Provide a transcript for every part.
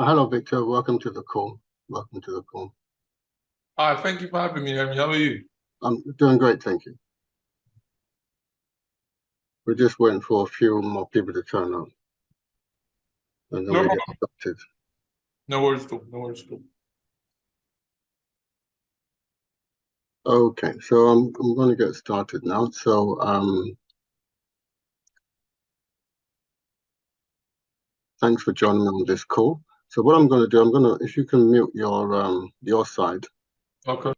Hello, Victor. Welcome to the call. Welcome to the call. Hi, thank you for having me, Amy. How are you? I'm doing great, thank you. We're just waiting for a few more people to turn up, and then No we get problem. started. No worries at all. No worries at all. Okay, so I'm going to get started now. So thanks for joining me on this call. So what I'm going to do, if you can mute your side, Okay.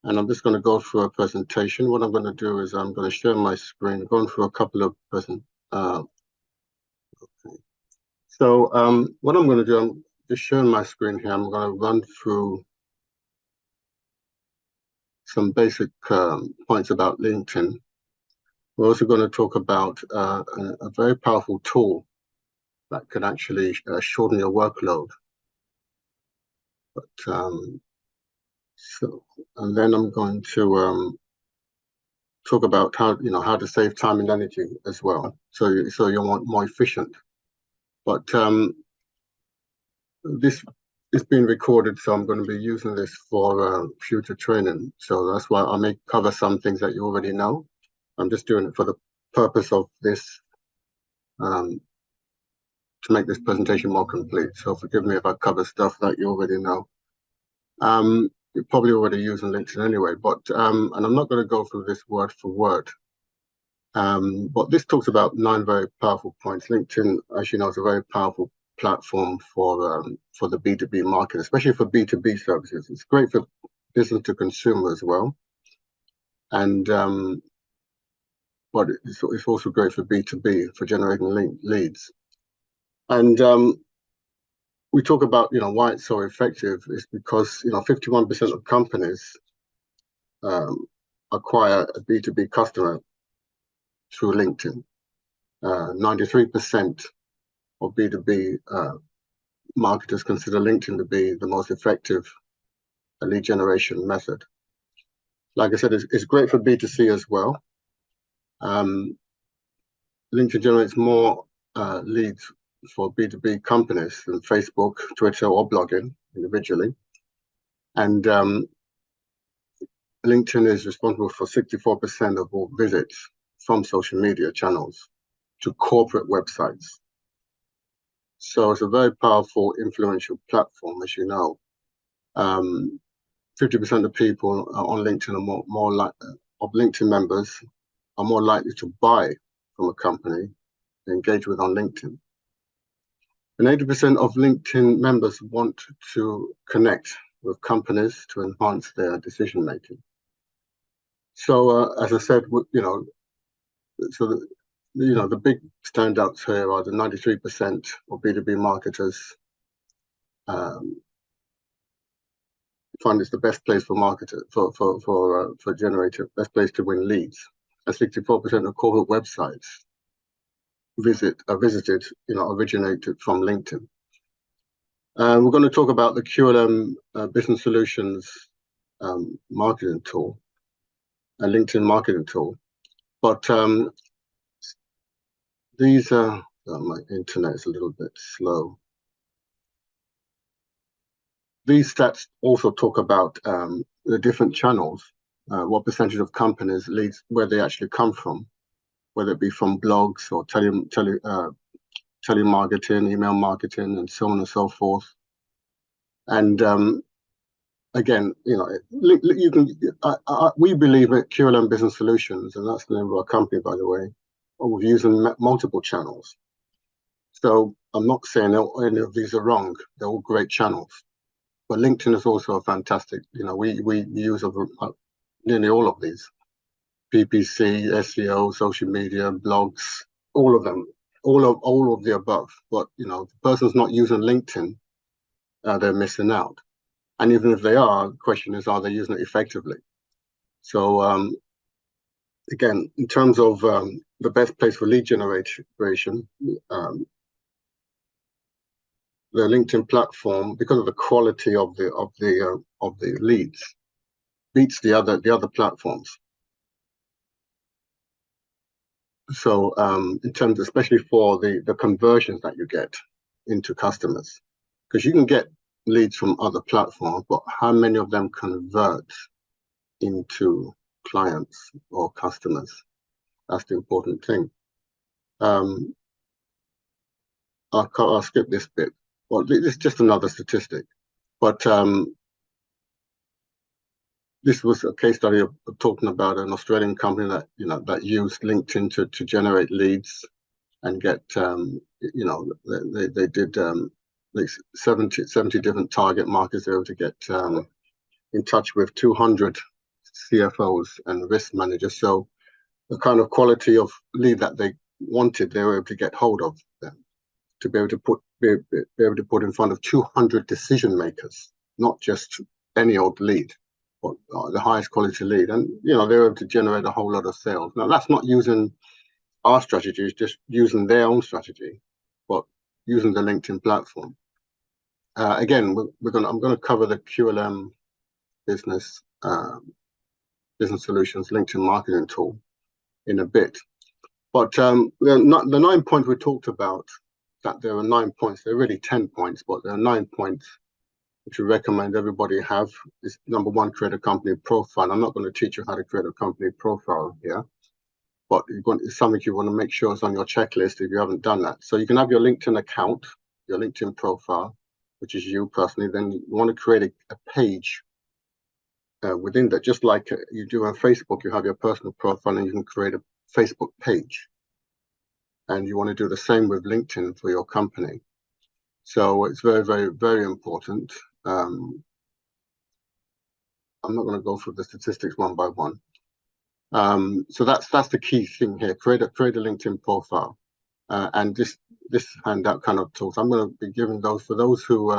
and I'm just going to go through a presentation. What I'm going to do is I'm going to share my screen, going through a couple of okay. So what I'm going to do, I'm just sharing my screen here. I'm going to run through some basic points about LinkedIn. We're also going to talk about a very powerful tool that can actually shorten your workload. But and then I'm going to talk about how to save time and energy as well, so you're more efficient. But this is being recorded, so I'm going to be using this for future training. So that's why I may cover some things that you already know. I'm just doing it for the purpose of this, to make this presentation more complete. So forgive me if I cover stuff that you already know. You're probably already using LinkedIn anyway, but and I'm not going to go through this word for word. But this talks about 9 very powerful points. LinkedIn, as you know, is a very powerful platform for the B2B market, especially for B2B services. It's great for business to consumer as well, and but it's also great for B2B for generating leads. And we talk about why it's so effective is because 51% of companies acquire a B2B customer through LinkedIn. 93% of B2B marketers consider LinkedIn to be the most effective lead generation method. Like I said, it's great for B2C as well. LinkedIn generates more leads for B2B companies than Facebook, Twitter, or blogging individually. And LinkedIn is responsible for 64% of all visits from social media channels to corporate websites. So it's a very powerful, influential platform, as you know. 50% of people on LinkedIn are more like of LinkedIn members are more likely to buy from a company they engage with on LinkedIn. And 80% of LinkedIn members want to connect with companies to enhance their decision making. So, as I said, the big standouts here are the 93% of B2B marketers find it's the best place for marketers for generator, best place to win leads. And 64% of corporate websites originated from LinkedIn. We're going to talk about the QLM Business Solutions marketing tool, a LinkedIn marketing tool. But these are, my internet is a little bit slow. These stats also talk about the different channels, what percentage of companies leads, where they actually come from, whether it be from blogs or telemarketing, email marketing, and so on and so forth. And again, you can. We believe at QLM Business Solutions, and that's the name of our company, by the way. We're using multiple channels. So I'm not saying any of these are wrong. They're all great channels. But LinkedIn is also a fantastic. We use nearly all of these: PPC, SEO, social media, blogs, all of them, all of the above. But if the person's not using LinkedIn, they're missing out. And even if they are, the question is, are they using it effectively? So again, in terms of the best place for lead generation, the LinkedIn platform, because of the quality of the leads, beats the other platforms. So in terms, especially for the conversions that you get into customers, because you can get leads from other platforms, but how many of them convert into clients or customers? That's the important thing. I'll skip this bit. Well, this is just another statistic, but this was a case study of talking about an Australian company that that used LinkedIn to generate leads and get they did like 70 different target markets. They were able to get in touch with 200 CFOs and risk managers. So the kind of quality of lead that they wanted, they were able to get hold of them to be able to put in front of 200 decision makers, not just any old lead, but the highest quality lead. And they were able to generate a whole lot of sales. Now that's not using our strategy, it's just using their own strategy, but using the LinkedIn platform. Again, I'm going to cover the QLM business solutions LinkedIn marketing tool in a bit. But the 9 points we talked about, that there are 9 points. There are really 10 points, but there are 9 points which we recommend everybody have. Is number one, create a company profile. I'm not going to teach you how to create a company profile here, but it's something you want to make sure is on your checklist if you haven't done that. So you can have your LinkedIn account, your LinkedIn profile, which is you personally. Then you want to create a page within that, just like you do on Facebook. You have your personal profile, and you can create a Facebook page. And you want to do the same with LinkedIn for your company. So it's very, very, very important. I'm not going to go through the statistics one by one. So that's the key thing here. Create a LinkedIn profile, and this handout kind of tools. I'm going to be giving those for those who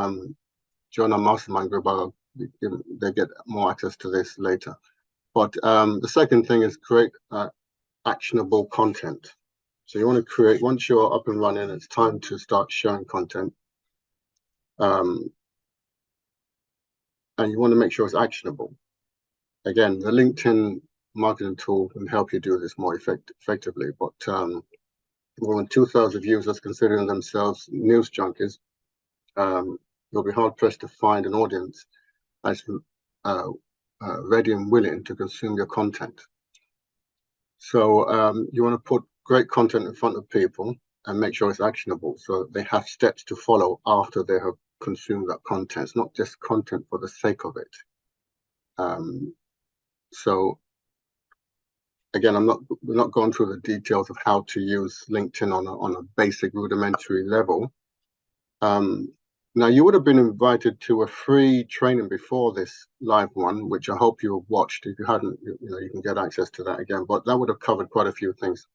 join our mastermind group. They get more access to this later. But the second thing is create actionable content. So you want to create, once you're up and running, it's time to start sharing content. And you want to make sure it's actionable. Again, the LinkedIn marketing tool can help you do this more effectively. But more than 2,000 users considering themselves news junkies, you'll be hard pressed to find an audience that's ready and willing to consume your content. So you want to put great content in front of people and make sure it's actionable, so they have steps to follow after they have consumed that content. It's not just content for the sake of it. So again, we're not going through the details of how to use LinkedIn on a basic rudimentary level. Now, you would have been invited to a free training before this live one, which I hope you have watched. If you hadn't, you can get access to that again. But that would have covered quite a few things.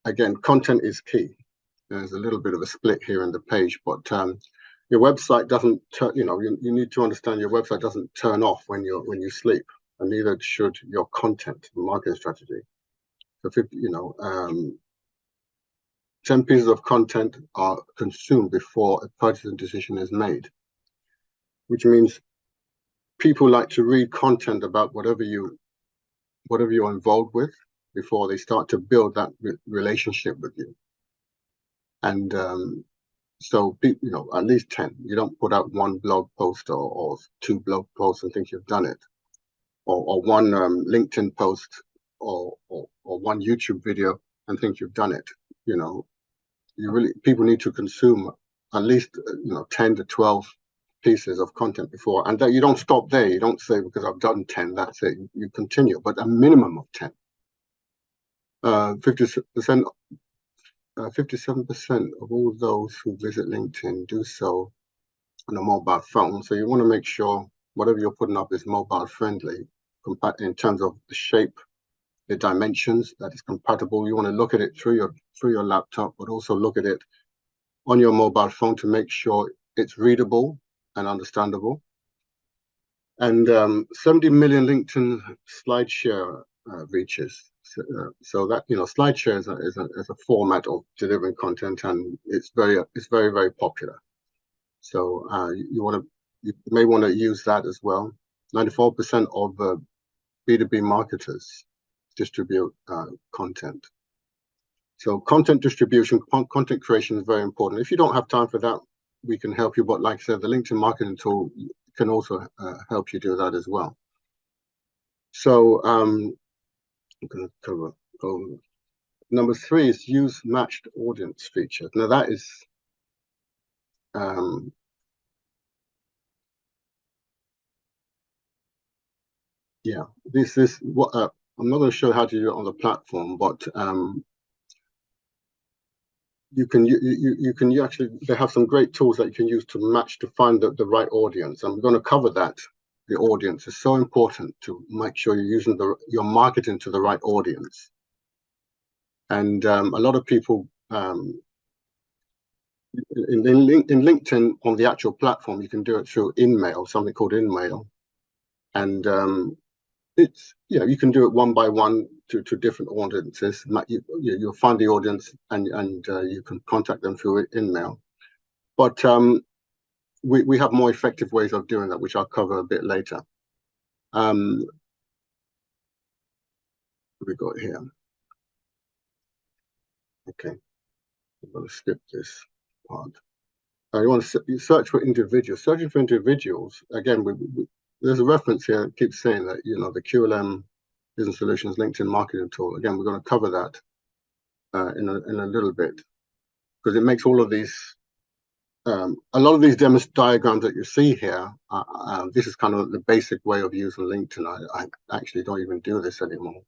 Again, content is key. There's a little bit of a split here in the page, but your website doesn't. You need to understand your website doesn't turn off when you sleep, and neither should your content, marketing strategy. So, 10 pieces of content are consumed before a purchasing decision is made, which means people like to read content about whatever you're involved with before they start to build that relationship with you. And so, at least 10. You don't put out one blog post or two blog posts and think you've done it, or one LinkedIn post or one YouTube video and think you've done it. People need to consume at least 10 to 12 pieces of content before, and that you don't stop there. You don't say, because I've done 10, that's it. You continue, but a minimum of 10. 57% of all those who visit LinkedIn do so on a mobile phone. So you want to make sure whatever you're putting up is mobile friendly in terms of the shape, the dimensions, that is compatible. You want to look at it through your laptop, but also look at it on your mobile phone to make sure it's readable and understandable. And 70 million LinkedIn SlideShare reaches. So that SlideShare is a format of delivering content, and it's very, very popular. So you may want to use that as well. 94% of B2B marketers distribute content. So content distribution, content creation is very important. If you don't have time for that, we can help you. But like I said, the LinkedIn marketing tool can also help you do that as well. So I'm going to cover. Number 3 is use matched audience feature. Now that is yeah, this is what I'm not going to show how to do it on the platform, but you can actually, they have some great tools that you can use to match, to find the right audience. I'm going to cover that. The audience is so important to make sure you're using your marketing to the right audience. And a lot of people in LinkedIn, on the actual platform, you can do it through InMail, something called InMail, and it's, you can do it one by one to different audiences. You'll find the audience and you can contact them through InMail. But we have more effective ways of doing that, which I'll cover a bit later. We got here. Okay, I'm going to skip this part. You want to search for individuals. Searching for individuals, again, there's a reference here. It keeps saying that, the QLM Business Solutions LinkedIn marketing tool. Again, we're going to cover that in a little bit, because it makes all of these, a lot of these diagrams that you see here, this is kind of the basic way of using LinkedIn. I actually don't even do this anymore,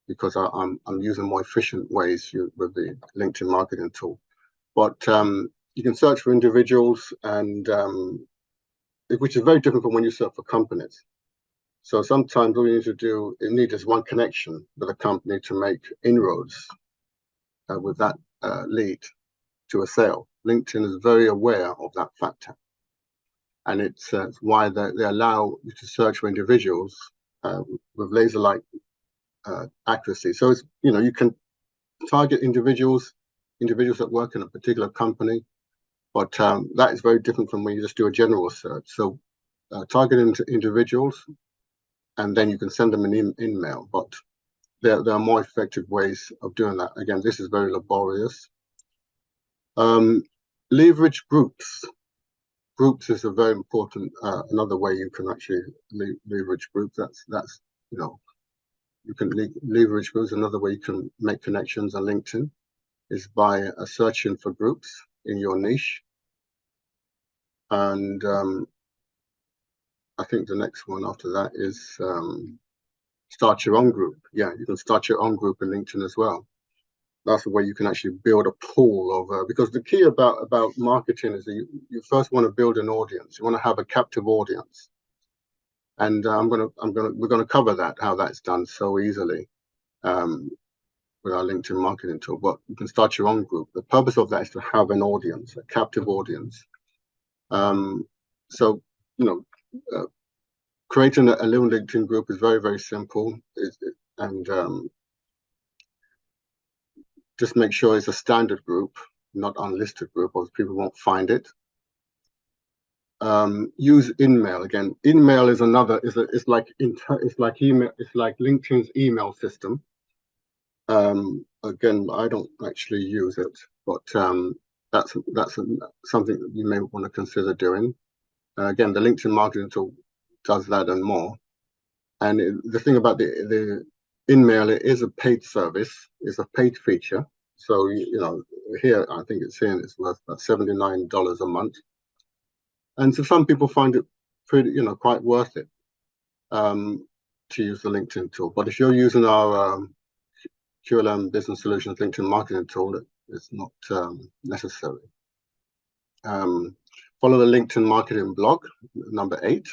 because I'm using more efficient ways with the LinkedIn marketing tool. But you can search for individuals, and which is very different from when you search for companies. So sometimes all you need to do, it needs just one connection with a company to make inroads with that lead to a sale. LinkedIn is very aware of that factor, and it's why they allow you to search for individuals with laser-like accuracy. So it's, you can target individuals that work in a particular company, but that is very different from when you just do a general search. So targeting individuals, and then you can send them an email. But there are more effective ways of doing that. Again, this is very laborious. Leverage groups. Groups is a very important, another way you can actually leverage groups. That's you can leverage groups. Another way you can make connections on LinkedIn is by searching for groups in your niche. And I think the next one after that is start your own group. Yeah, you can start your own group in LinkedIn as well. That's the way you can actually build a pool of, because the key about marketing is that you first want to build an audience. You want to have a captive audience. And we're gonna cover that, how that's done so easily with our LinkedIn marketing tool. But you can start your own group. The purpose of that is to have an audience, a captive audience. So creating a little LinkedIn group is very, very simple, and just make sure it's a standard group, not unlisted group, or people won't find it. Use InMail. Again, InMail is another. It's like email. It's like LinkedIn's email system. Again, I don't actually use it, but that's something that you may want to consider doing. Again, the LinkedIn marketing tool does that and more. And the thing about the InMail, it is a paid service. It's a paid feature. So here I think it's saying it's worth about $79 a month. And so some people find it pretty, quite worth it to use the LinkedIn tool. But if you're using our QLM Business Solutions LinkedIn marketing tool, it's not necessary. Follow the LinkedIn marketing blog, number 8.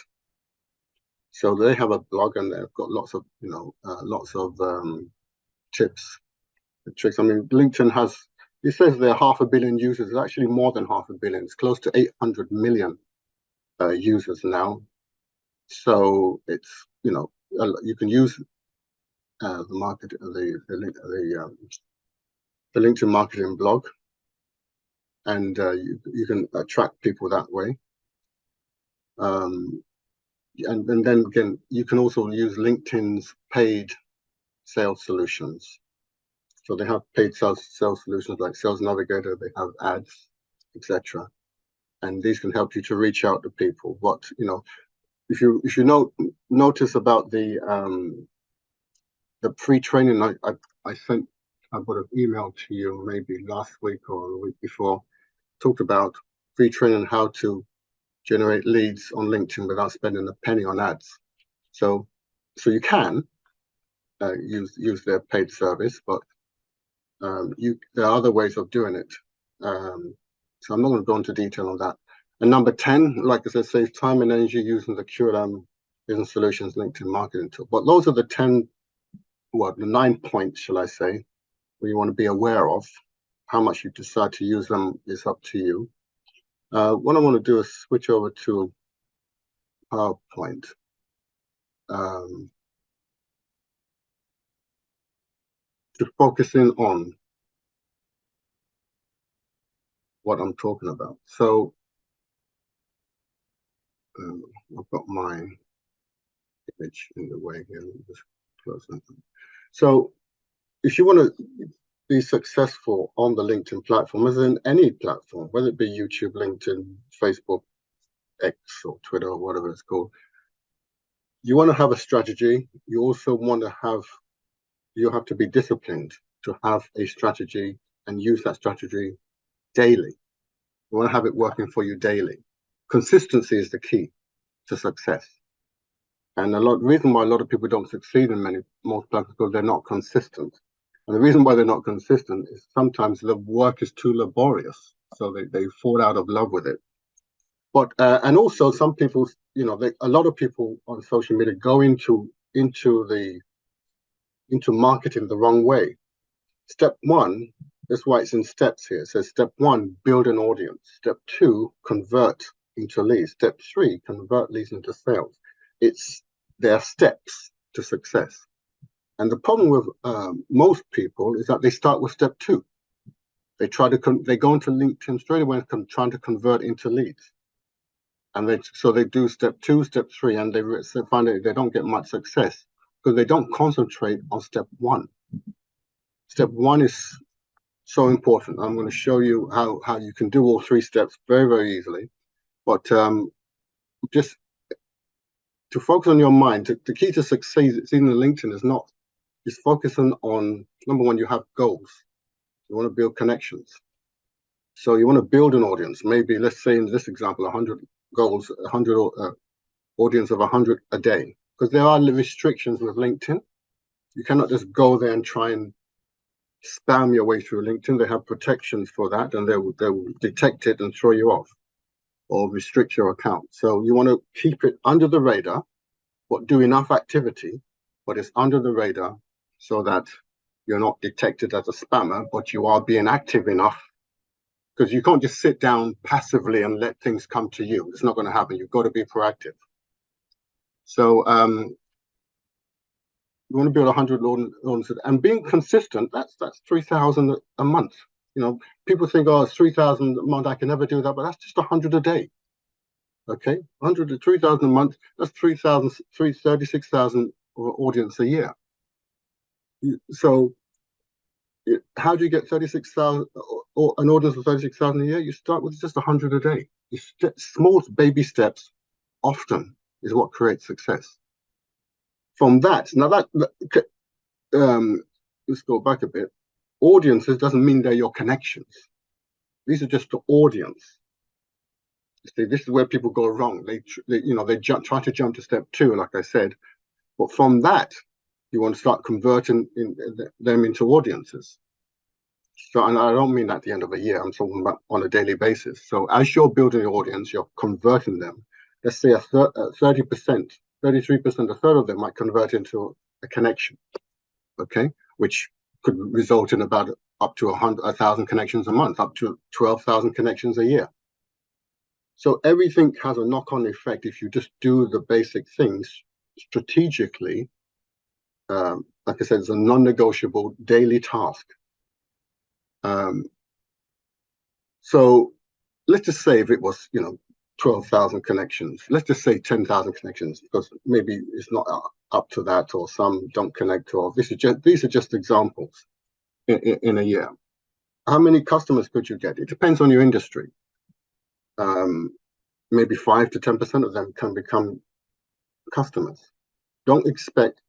So they have a blog, and they've got lots of tips and tricks. I mean, LinkedIn has, it says there are 500 million users. It's actually more than 500 million. It's close to 800 million users now. So it's, you can use the LinkedIn marketing blog, and you can attract people that way. And then again, you can also use LinkedIn's paid sales solutions. So they have paid sales solutions like Sales Navigator, they have ads, etc. And these can help you to reach out to people. But if you notice about the pre-training, I sent, I would have emailed to you maybe last week or the week before, talked about pre-training how to generate leads on LinkedIn without spending a penny on ads. So you can use their paid service, but there are other ways of doing it. So I'm not going to go into detail on that. And number 10, like I said, save time and energy using the QLM Business Solutions LinkedIn marketing tool. But those are the 9 points, shall I say, where you want to be aware of. How much you decide to use them is up to you. What I want to do is switch over to PowerPoint. To focus in on what I'm talking about. So I've got my image in the way here. Let me just close that. So if you want to be successful on the LinkedIn platform, as in any platform, whether it be YouTube, LinkedIn, Facebook, X, or Twitter, or whatever it's called, you want to have a strategy. You also want to have, you have to be disciplined to have a strategy and use that strategy daily. You want to have it working for you daily. Consistency is the key to success. And the reason why a lot of people don't succeed in most platforms because they're not consistent. And the reason why they're not consistent is sometimes the work is too laborious, so they fall out of love with it. But and also some people, a lot of people on social media go into marketing the wrong way. Step one, that's why it's in steps here. It says step 1, build an audience. Step 2, convert into leads. Step 3, convert leads into sales. There are steps to success. And the problem with most people is that they start with step 2. They go into LinkedIn straight away and trying to convert into leads. And they do step 2, step 3, and they find that they don't get much success because they don't concentrate on step 1. Step 1 is so important. I'm going to show you how you can do all 3 steps very, very easily. But just to focus on your mind, the key to succeed in LinkedIn is not just focusing on, number 1, you have goals. You want to build connections. So you want to build an audience. Maybe, let's say in this example, 100 goals, 100 audience of 100 a day. Because there are restrictions with LinkedIn. You cannot just go there and try and spam your way through LinkedIn. They have protections for that, and they will detect it and throw you off or restrict your account. So you want to keep it under the radar, but do enough activity, but it's under the radar so that you're not detected as a spammer, but you are being active enough, because you can't just sit down passively and let things come to you. It's not going to happen. You've got to be proactive. So you want to build 100 audiences and being consistent. That's 3,000 a month. People think, oh, it's 3,000 a month, I can never do that, but that's just 100 a day. Okay, 100 to 3,000 a month, that's 36,000 audience a year. So how do you get 36,000 or an audience of 36,000 a year? You start with just 100 a day. Small baby steps often is what creates success. From that, now let's go back a bit. Audiences doesn't mean they're your connections. These are just the audience. See, this is where people go wrong. They try to jump to step 2, like I said. But from that, you want to start converting them into audiences. So, and I don't mean at the end of a year. I'm talking about on a daily basis. So as you're building your audience, you're converting them. Let's say 30%, 33%, a third of them might convert into a connection. Okay, which could result in about up to 1,000 connections a month, up to 12,000 connections a year. So everything has a knock-on effect if you just do the basic things strategically. Like I said, it's a non-negotiable daily task. So let's just say if it was, 12,000 connections, let's just say 10,000 connections, because maybe it's not up to that, or some don't connect, or these are just examples. in a year. How many customers could you get? It depends on your industry. Maybe 5 to 10% of them can become customers. Don't expect,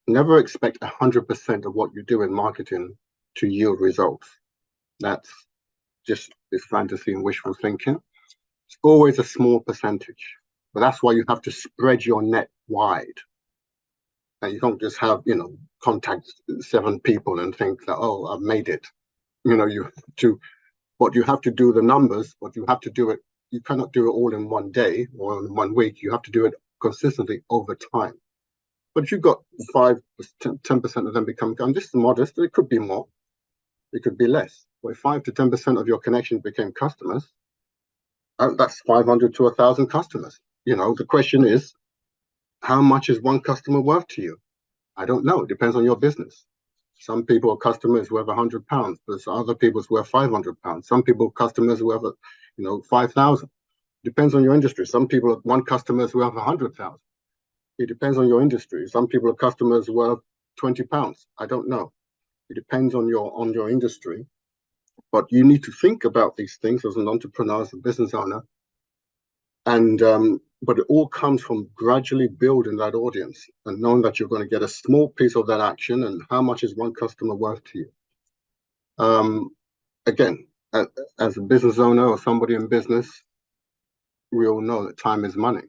never expect 100% of what you do in marketing to yield results. That's just this fantasy and wishful thinking. It's always a small percentage, but that's why you have to spread your net wide. And you can't just have, contact 7 people and think that, oh, I've made it. You have to, but you have to do the numbers, but you have to do it. You cannot do it all in one day or in 1 week. You have to do it consistently over time. But if you've got 5, 10% of them become, I'm just modest, it could be more, it could be less. But if 5 to 10% of your connections became customers, that's 500 to 1,000 customers. The question is, how much is one customer worth to you? I don't know. It depends on your business. Some people are customers worth £100, but other people's worth £500. Some people customers worth, 5,000. Depends on your industry. Some people one customers worth 100,000. It depends on your industry. Some people are customers worth £20. I don't know. It depends on your industry. But you need to think about these things as an entrepreneur, as a business owner. And but it all comes from gradually building that audience and knowing that you're going to get a small piece of that action and how much is one customer worth to you. Again, as a business owner or somebody in business, we all know that time is money,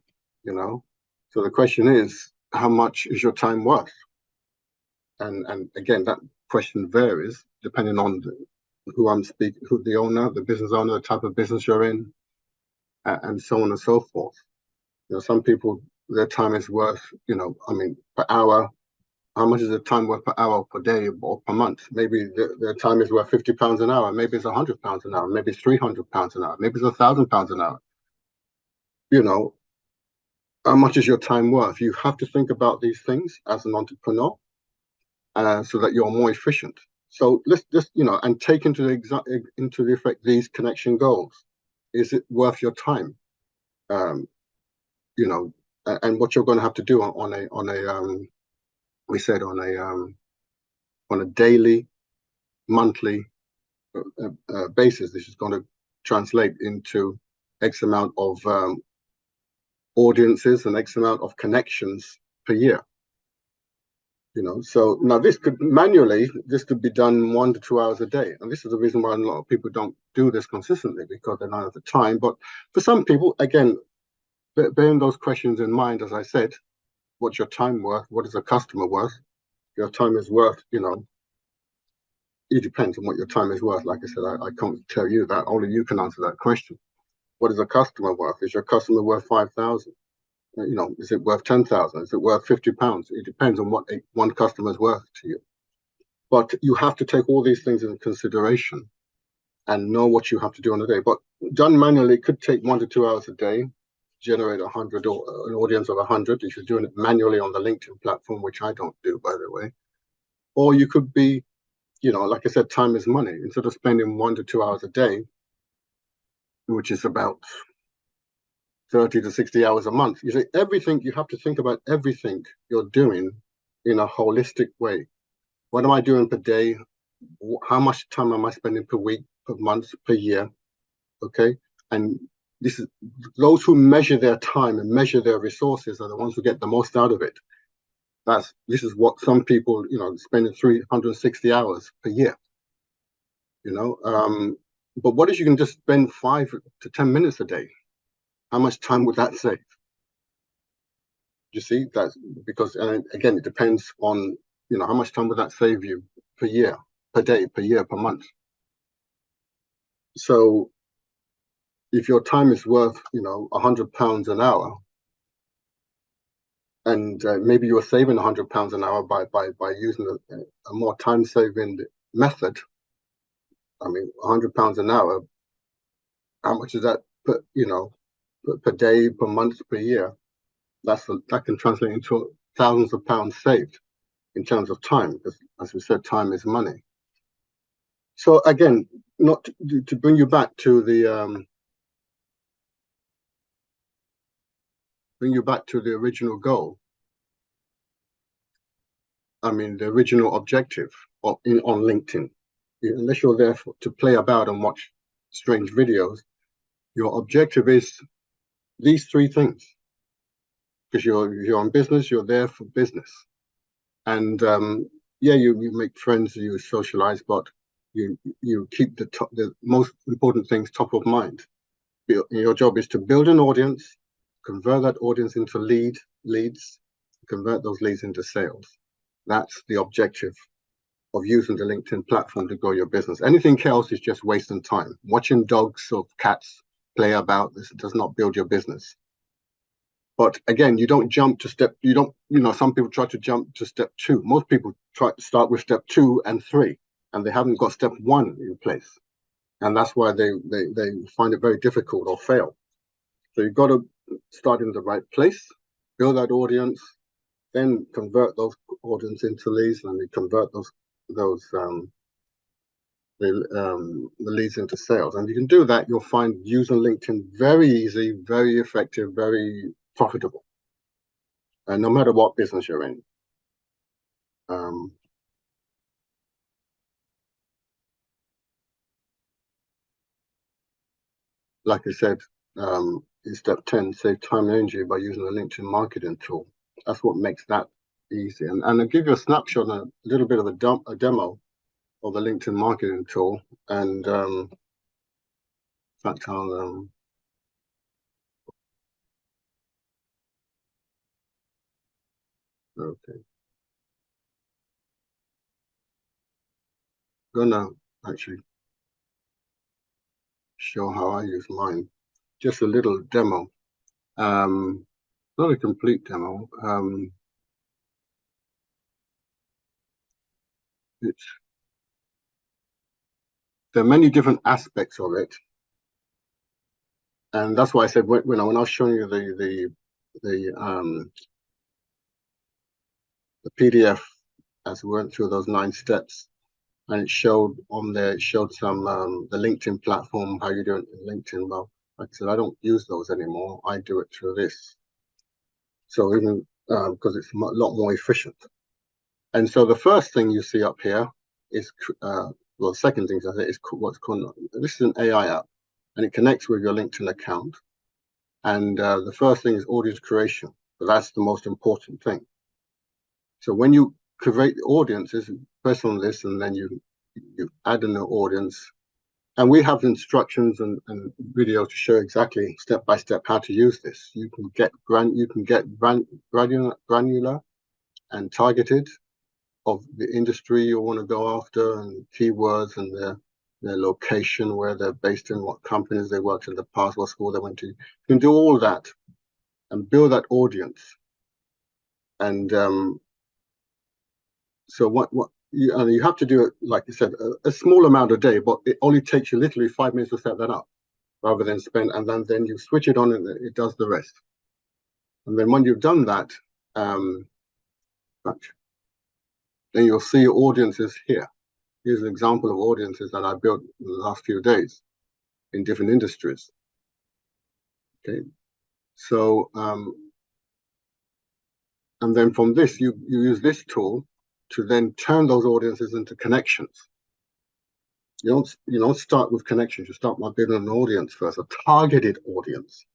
So the question is, how much is your time worth? And again, that question varies depending on who I'm speaking, who the owner, the business owner, the type of business you're in, and so on and so forth. Some people, their time is worth, per hour. How much is the time worth per hour, per day, or per month? Maybe their time is worth £50 an hour. Maybe it's £100 an hour. Maybe it's £300 an hour. Maybe it's £1,000 an hour. How much is your time worth? You have to think about these things as an entrepreneur, so that you're more efficient. So let's just, and take into the effect these connection goals. Is it worth your time? And what you're going to have to do we said on a daily, monthly basis. This is going to translate into X amount of audiences and X amount of connections per year. So now this could be done 1 to 2 hours a day. And this is the reason why a lot of people don't do this consistently, because they don't have the time. But for some people, again, bearing those questions in mind, as I said, what's your time worth? What is a customer worth? Your time is worth, it depends on what your time is worth. Like I said, I can't tell you that. Only you can answer that question. What is a customer worth? Is your customer worth 5,000? Is it worth 10,000? Is it worth £50? It depends on what one customer is worth to you. But you have to take all these things into consideration and know what you have to do on a day. But done manually, it could take 1 to 2 hours a day, generate 100 or an audience of 100 if you're doing it manually on the LinkedIn platform, which I don't do, by the way. Or you could be, like I said, time is money. Instead of spending 1 to 2 hours a day, which is about 30 to 60 hours a month. You have to think about everything you're doing in a holistic way. What am I doing per day? How much time am I spending per week, per month, per year? Okay. And those who measure their time and measure their resources are the ones who get the most out of it. This is what some people, spending 360 hours per year. But what if you can just spend 5 to 10 minutes a day? How much time would that save? You see, that's because, again, it depends on, how much time would that save you per year, per day, per year, per month. So if your time is worth, £100 an hour, and maybe you're saving £100 an hour by using a more time-saving method. I mean, £100 an hour, how much is that per day, per month, per year? That can translate into thousands of pounds saved in terms of time, because as we said, time is money. So again, not to bring you back to the original goal. I mean, the original objective on LinkedIn. unless you're there to play about and watch strange videos, your objective is these three things. Because you're on business, you're there for business. And yeah, you make friends, you socialize, but you keep the most important things top of mind. Your job is to build an audience, convert that audience into leads, convert those leads into sales. That's the objective of using the LinkedIn platform to grow your business. Anything else is just wasting time. Watching dogs or cats play about, this does not build your business. But again, you don't jump to step, some people try to jump to step 2. Most people try to start with step 2 and 3, and they haven't got step 1 in place. And that's why they find it very difficult or fail. So you've got to start in the right place, build that audience, then convert those audience into leads, and you convert the leads into sales. And you can do that, you'll find using LinkedIn very easy, very effective, very profitable, and no matter what business you're in. Like I said, in step 10, save time and energy by using the LinkedIn marketing tool. That's what makes that easy. And I'll give you a snapshot, a little bit of a demo of the LinkedIn marketing tool. And in fact, I'll okay. Gonna actually show how I use mine. Just a little demo. Not a complete demo. There are many different aspects of it, and that's why I said when I was showing you the PDF as we went through those 9 steps, and it showed on there, it showed some the LinkedIn platform, how you do it in LinkedIn. Well, like I said, I don't use those anymore. I do it through this. So even because it's a lot more efficient. And so the first thing you see up here is, well, the second thing I say is what's called, this is an AI app, and it connects with your LinkedIn account. And the first thing is audience creation. So that's the most important thing. So when you create the audiences, press on this, and then you add in the audience. And we have instructions and videos to show exactly step by step how to use this. You can get granular and targeted of the industry you want to go after, and keywords and their location, where they're based in, what companies they worked in the past, what school they went to. You can do all that and build that audience. And so what you have to do it, like you said, a small amount a day, but it only takes you literally 5 minutes to set that up, rather than spend, and then you switch it on and it does the rest. And then when you've done that, then you'll see your audiences here. Here's an example of audiences that I built in the last few days in different industries. Okay, so and then from this, you use this tool to then turn those audiences into connections. You don't start with connections. You start by building an audience first, a targeted audience,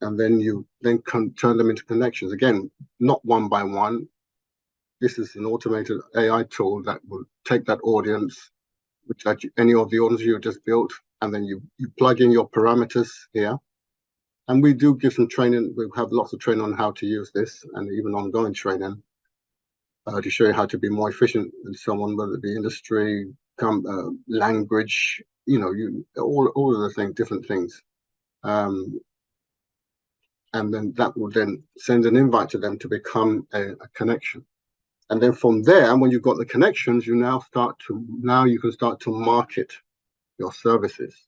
and then you can turn them into connections. Again, not one by one. This is an automated AI tool that will take that audience, which any of the audience you just built, and then you plug in your parameters here. And we do give some training. We have lots of training on how to use this, and even ongoing training to show you how to be more efficient than someone, whether it be industry, language, all of the things, different things. And then that will then send an invite to them to become a connection. And then from there, when you've got the connections, you you can start to market your services.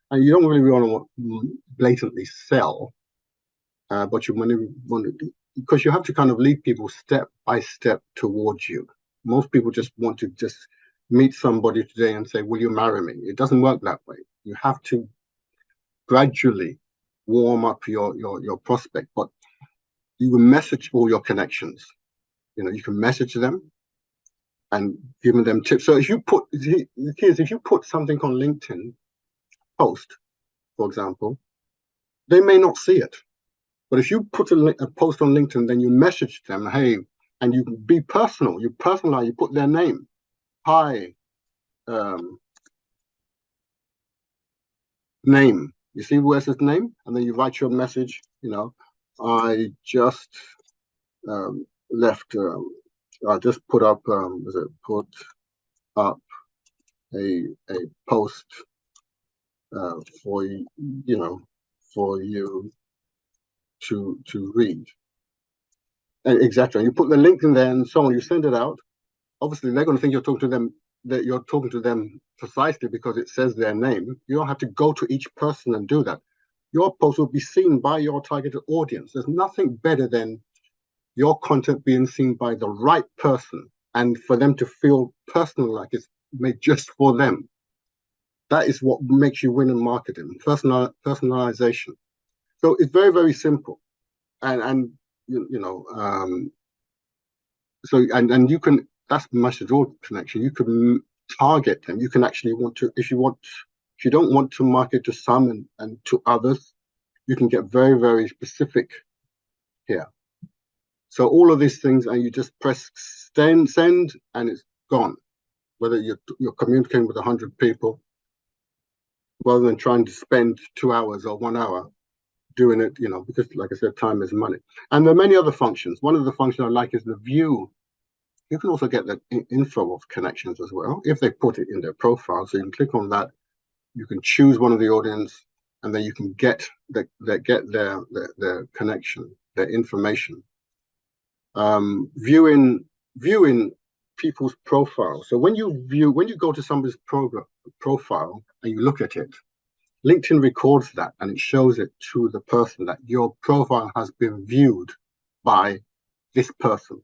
And you don't really want to blatantly sell, but you want to, because you have to kind of lead people step by step towards you. Most people just want to just meet somebody today and say, will you marry me? It doesn't work that way. You have to gradually warm up your prospect, but you will message all your connections. You can message them, and giving them tips. So if you put, if you put something on LinkedIn post, for example, they may not see it. But if you put a post on LinkedIn, then you message them, hey, and you be personal, you personalize, you put their name. Hi, name. You see where it says name? And then you write your message, I just left, I just put up, put up a post for for you to read. Exactly. You put the link in there and so on. You send it out. Obviously, they're going to think you're talking to them. That you're talking to them precisely because it says their name. You don't have to go to each person and do that. Your post will be seen by your targeted audience. There's nothing better than your content being seen by the right person and for them to feel personal, like it's made just for them. That is what makes you win in marketing, personalization. So it's very, very simple. And so and you can, that's message order connection. You can target them. You can actually want to, if you don't want to market to some and to others, you can get very, very specific here. So all of these things, and you just press send, and it's gone. Whether you're communicating with 100 people, rather than trying to spend 2 hours or 1 hour doing it, because like I said, time is money. And there are many other functions. One of the functions I like is the view. You can also get the info of connections as well if they put it in their profile. So you can click on that. You can choose one of the audience, and then you can get their connection, their information. Viewing people's profile. So when you go to somebody's profile and you look at it, LinkedIn records that and it shows it to the person that your profile has been viewed by this person.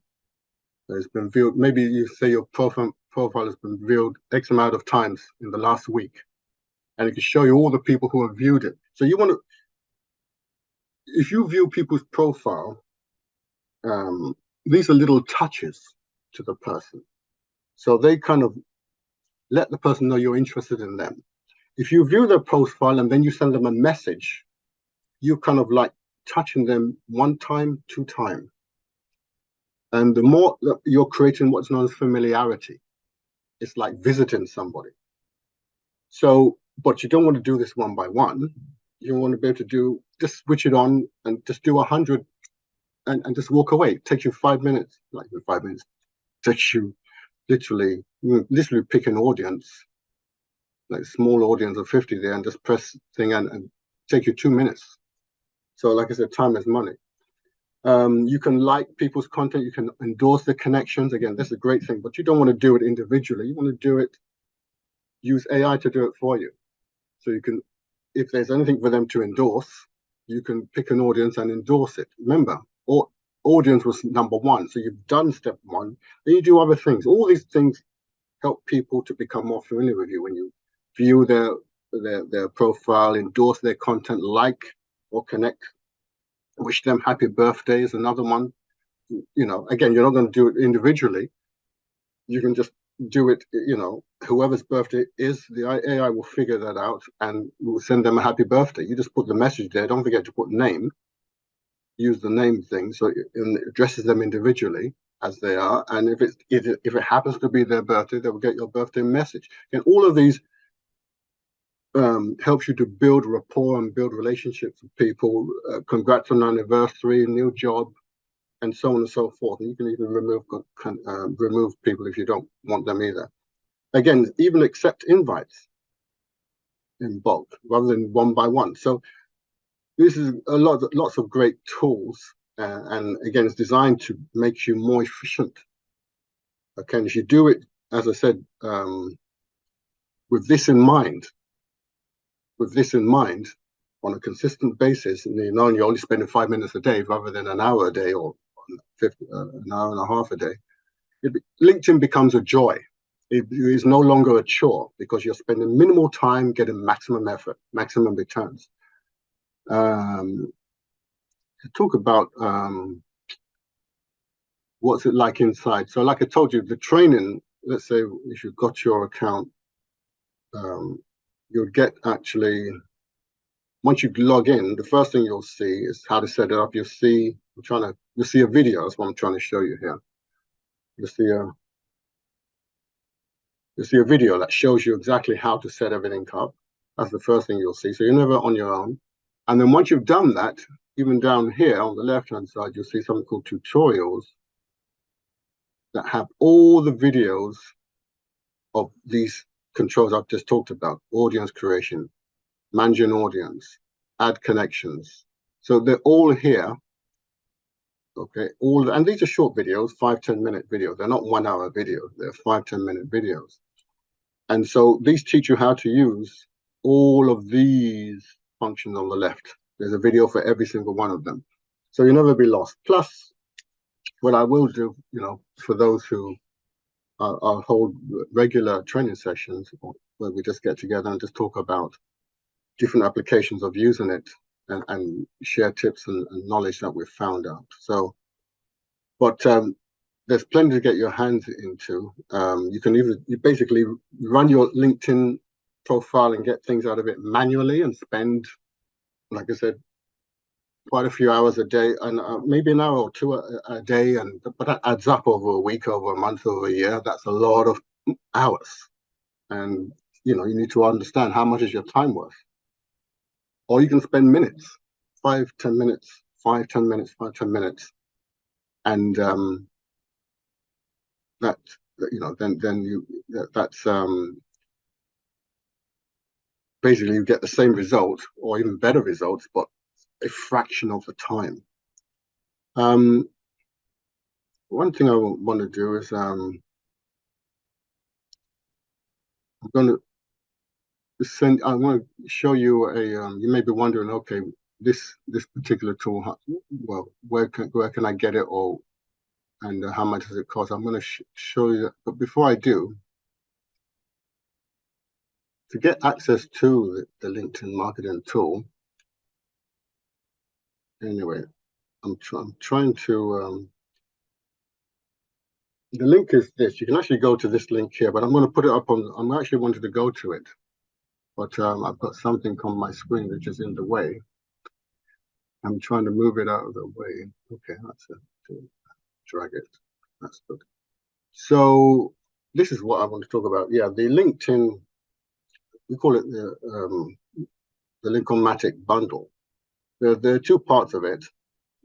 It's been viewed. Maybe you say your profile has been viewed X amount of times in the last week, and it can show you all the people who have viewed it. So you want to, if you view people's profile, these are little touches to the person. So they kind of let the person know you're interested in them. If you view their profile and then you send them a message, you kind of like touching them 1 time, 2 times. And the more you're creating what's known as familiarity, it's like visiting somebody. So, but you don't want to do this one by one. You want to be able to just switch it on and just do 100 and just walk away. It takes you 5 minutes, like 5 minutes. It takes you literally pick an audience, like a small audience of 50 there, and just press thing and take you 2 minutes. So like I said, time is money. You can like people's content. You can endorse the connections. Again, that's a great thing, but you don't want to do it individually. You want to use AI to do it for you. So you can, if there's anything for them to endorse, you can pick an audience and endorse it. Remember, audience was number 1. So you've done step 1, then you do other things. All these things help people to become more familiar with you when you view their profile, endorse their content, like or connect. Wish them happy birthday is another one. Again, you're not going to do it individually. You can just do it, whoever's birthday is, the AI will figure that out and will send them a happy birthday. You just put the message there. Don't forget to put name. Use the name thing so it addresses them individually as they are. And if it happens to be their birthday, they will get your birthday message. And all of these helps you to build rapport and build relationships with people. Congrats on anniversary, new job, and so on and so forth. And you can even remove people if you don't want them either. Again, even accept invites in bulk rather than one by one. So this is lots of great tools, and again, it's designed to make you more efficient. Okay, and if you do it, as I said, with this in mind, on a consistent basis, and you're only spending 5 minutes a day rather than an hour a day or an hour and a half a day, LinkedIn becomes a joy. It is no longer a chore because you're spending minimal time getting maximum effort, maximum returns. To talk about what's it like inside. So like I told you, the training let's say if you've got your account, you'll get actually, once you log in, the first thing you'll see is how to set it up. You'll see a video. That's what I'm trying to show you here. You'll see a video that shows you exactly how to set everything up. That's the first thing you'll see. So you're never on your own. And then once you've done that, even down here on the left-hand side, you'll see something called tutorials that have all the videos of these controls I've just talked about: audience creation, manage an audience, add connections. So they're all here. Okay, and these are short videos, 5-10 minute videos. They're not 1 hour videos. They're 5-10 minute videos. And so these teach you how to use all of these functions on the left. There's a video for every single one of them. So you'll never be lost. Plus, what I will do, for those who I'll hold regular training sessions where we just get together and just talk about different applications of using it and share tips and knowledge that we've found out. So, but there's plenty to get your hands into. You basically run your LinkedIn profile and get things out of it manually and spend, like I said, quite a few hours a day, and maybe an hour or two a day, but that adds up over a week, over a month, over a year. That's a lot of hours, and you need to understand how much is your time worth. Or you can spend minutes, 5-10 minutes, 5-10 minutes, 5-10 minutes, and that's basically you get the same result or even better results, but a fraction of the time. One thing I want to do is I'm going to show you you may be wondering, okay, this particular tool, well, where can I get it, and how much does it cost? I'm going to show you that. But before I do, to get access to the LinkedIn marketing tool, anyway, I'm trying to, the link is this. You can actually go to this link here, but I'm going to put it up I'm actually wanted to go to it, but I've got something on my screen which is in the way. I'm trying to move it out of the way. Okay, that's it. Drag it. That's good. So this is what I want to talk about. Yeah, the LinkedIn, we call it the Lincoln-Matic bundle. There are two parts of it.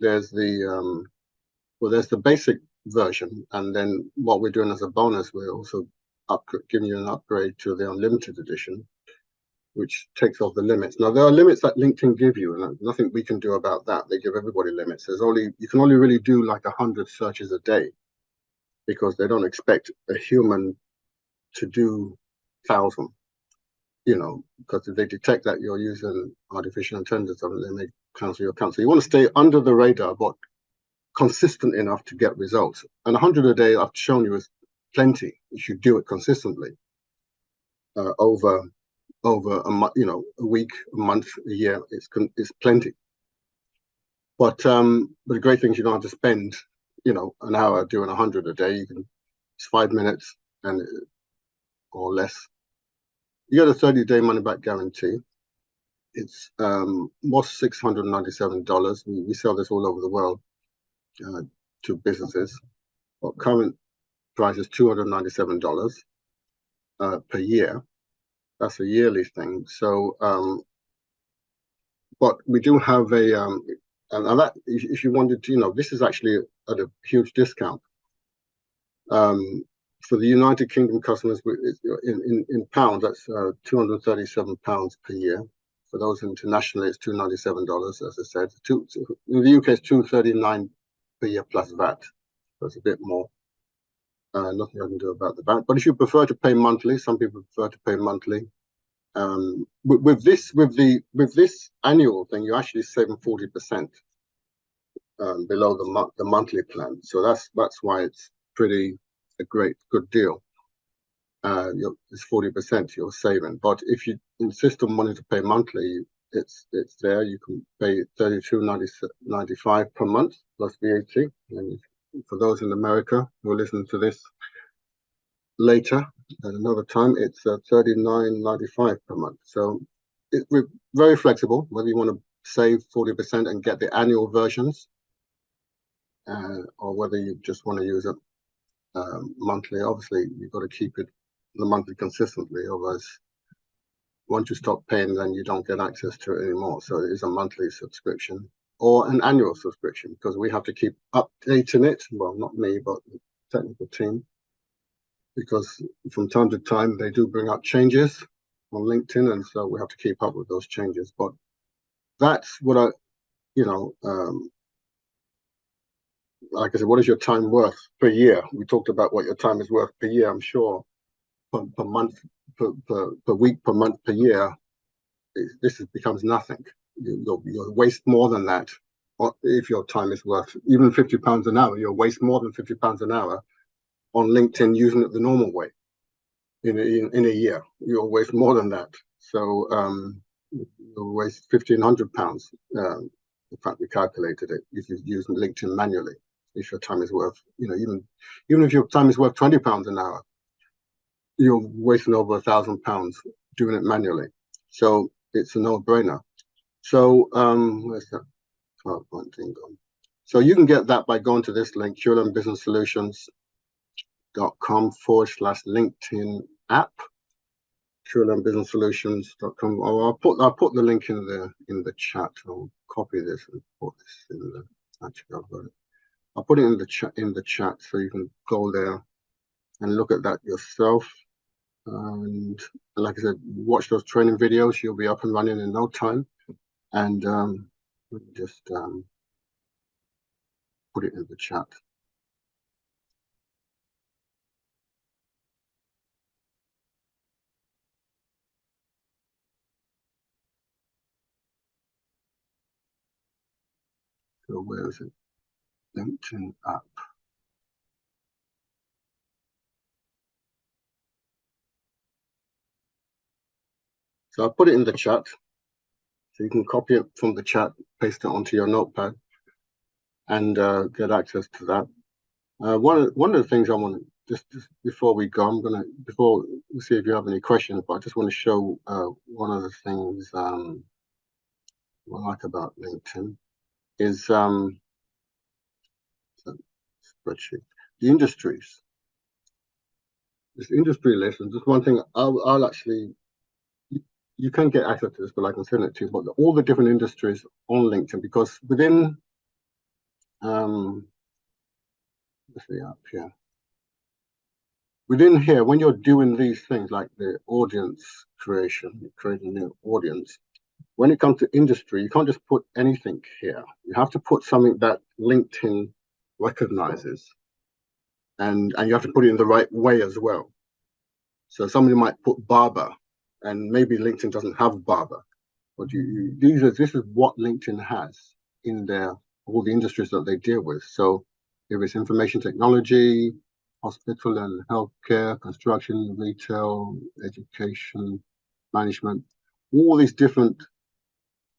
There's there's the basic version, and then what we're doing as a bonus, we're also giving you an upgrade to the unlimited edition, which takes off the limits. Now, there are limits that LinkedIn give you, and nothing we can do about that. They give everybody limits. You can only really do like 100 searches a day, because they don't expect a human to do 1,000, because if they detect that you're using artificial intelligence, they may cancel your account. So you want to stay under the radar, but consistent enough to get results. And 100 a day, I've shown you, is plenty. You should do it consistently over a week, a month, a year. It's plenty. But the great thing is you don't have to spend an hour doing 100 a day. It's 5 minutes or less. You get a 30-day money-back guarantee. It's was $697. We sell this all over the world to businesses. But current price is $297 per year. That's a yearly thing. So, but we do have and that, if you wanted to, this is actually at a huge discount. For the United Kingdom customers, in pounds, that's £237 per year. For those internationally, it's $297, as I said. In the UK, it's $239 per year plus VAT. So it's a bit more. Nothing I can do about the VAT. But if you prefer to pay monthly, some people prefer to pay monthly. With this annual thing, you're actually saving 40% below the monthly plan. So that's why it's a good deal. It's 40% you're saving. But if you insist on wanting to pay monthly, it's there. You can pay $32.95 per month plus VAT. And for those in America who are listening to this, later at another time, it's $39.95 per month. So we're very flexible, whether you want to save 40% and get the annual versions, or whether you just want to use it monthly. Obviously, you've got to keep it the monthly consistently, otherwise once you stop paying, then you don't get access to it anymore. So it is a monthly subscription or an annual subscription, because we have to keep updating it. Well, not me, but the technical team, because from time to time they do bring up changes on LinkedIn, and so we have to keep up with those changes. But that's what like I said, what is your time worth per year? We talked about what your time is worth per year. I'm sure per month, per week, per month, per year, this becomes nothing. You'll waste more than that if your time is worth even £50 an hour. You'll waste more than £50 an hour on LinkedIn using it the normal way. In a year, you'll waste more than that. So you'll waste £1,500. In fact, we calculated it if you use LinkedIn manually. If your time is worth, even if your time is worth £20 an hour, you're wasting over £1,000 doing it manually. So it's a no-brainer. So where's that 12-point thing gone? So you can get that by going to this link, qlmbusinesssolutions.com/LinkedIn app, qlmbusinesssolutions.com. Or I'll put the link in the chat. I'll copy this and put this in the. Actually, I've got it. I'll put it in the chat so you can go there and look at that yourself. And like I said, watch those training videos. You'll be up and running in no time. And just put it in the chat. So where is it? LinkedIn app. So I'll put it in the chat. So you can copy it from the chat, paste it onto your notepad, and get access to that. One of the things I want to just before we go, before we see if you have any questions, but I just want to show one of the things I like about LinkedIn is spreadsheet, the industries. This industry list, and just one thing I'll actually, you can get access to this, but I can send it to you. But all the different industries on LinkedIn, because within let's see up here. Within here, when you're doing these things like the audience creation, you're creating a new audience. When it comes to industry, you can't just put anything here. You have to put something that LinkedIn recognizes, and you have to put it in the right way as well. So somebody might put barber, and maybe LinkedIn doesn't have barber, but this is what LinkedIn has in all the industries that they deal with. So if it's information technology, hospital and healthcare, construction, retail, education, management, all these different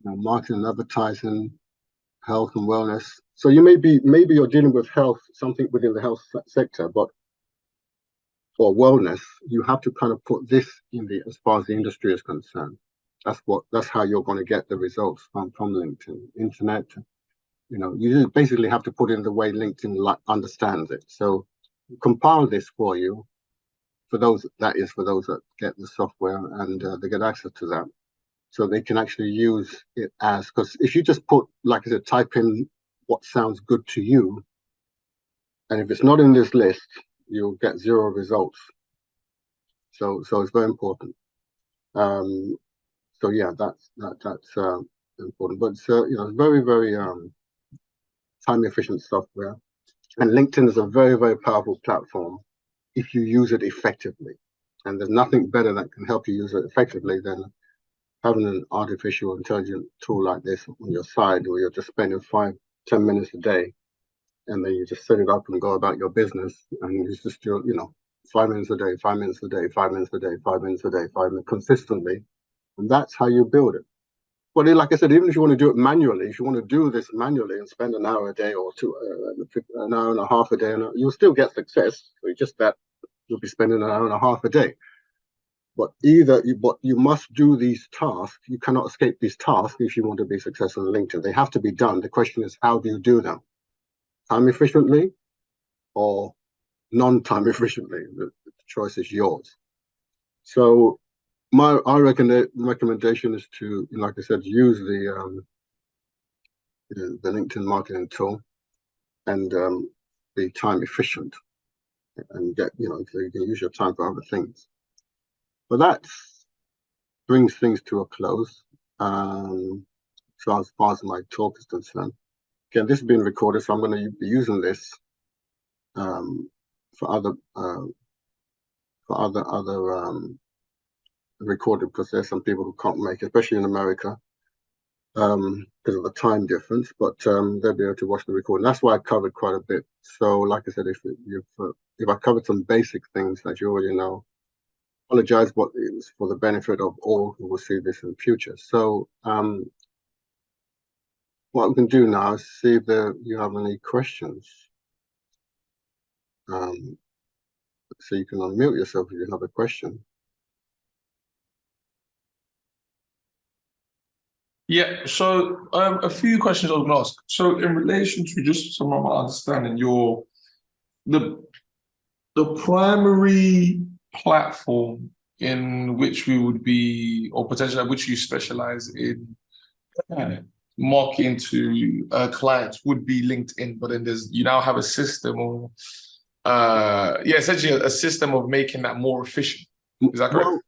marketing and advertising, health and wellness. So maybe you're dealing with health, something within the health sector, but for wellness, you have to kind of put this in as far as the industry is concerned. That's how you're going to get the results from LinkedIn. Internet, you just basically have to put in the way LinkedIn understands it. So compile this for you, for those that get the software and they get access to that, so they can actually use it because if you just put, like I said, type in what sounds good to you, and if it's not in this list, you'll get 0 results. So it's very important. So yeah, that's important. But it's very, very time efficient software. And LinkedIn is a very, very powerful platform if you use it effectively. And there's nothing better that can help you use it effectively than having an artificial intelligence tool like this on your side, where you're just spending 5-10 minutes a day, and then you just set it up and go about your business, and it's just 5 minutes a day, 5 minutes a day, 5 minutes a day, 5 minutes a day, 5 minutes consistently, and that's how you build it. But like I said, even if you want to do it manually, if you want to do this manually and spend an hour a day or an hour and a half a day, you'll still get success. It's just that you'll be spending an hour and a half a day. But you must do these tasks. You cannot escape these tasks if you want to be successful on LinkedIn. They have to be done. The question is, how do you do them? Time efficiently or non-time efficiently? The choice is yours. So our recommendation is to, like I said, use the LinkedIn marketing tool and be time efficient and get, so you can use your time for other things. But that brings things to a close. So as far as my talk is concerned, again, this is being recorded, so I'm going to be using this for other recorded, because there's some people who can't make it, especially in America, because of the time difference. But they'll be able to watch the recording. That's why I covered quite a bit. So, like I said, if I covered some basic things that you already know, apologize, but it's for the benefit of all who will see this in the future. So, what we can do now is see if you have any questions. So you can unmute yourself if you have a question. Yeah, so a few questions I was going to ask. So in relation to just some of my understanding, the primary platform in which we would be, or potentially which you specialize in marketing to clients would be LinkedIn, but then you now have a system of essentially a system of making that more efficient. Is that correct? Well,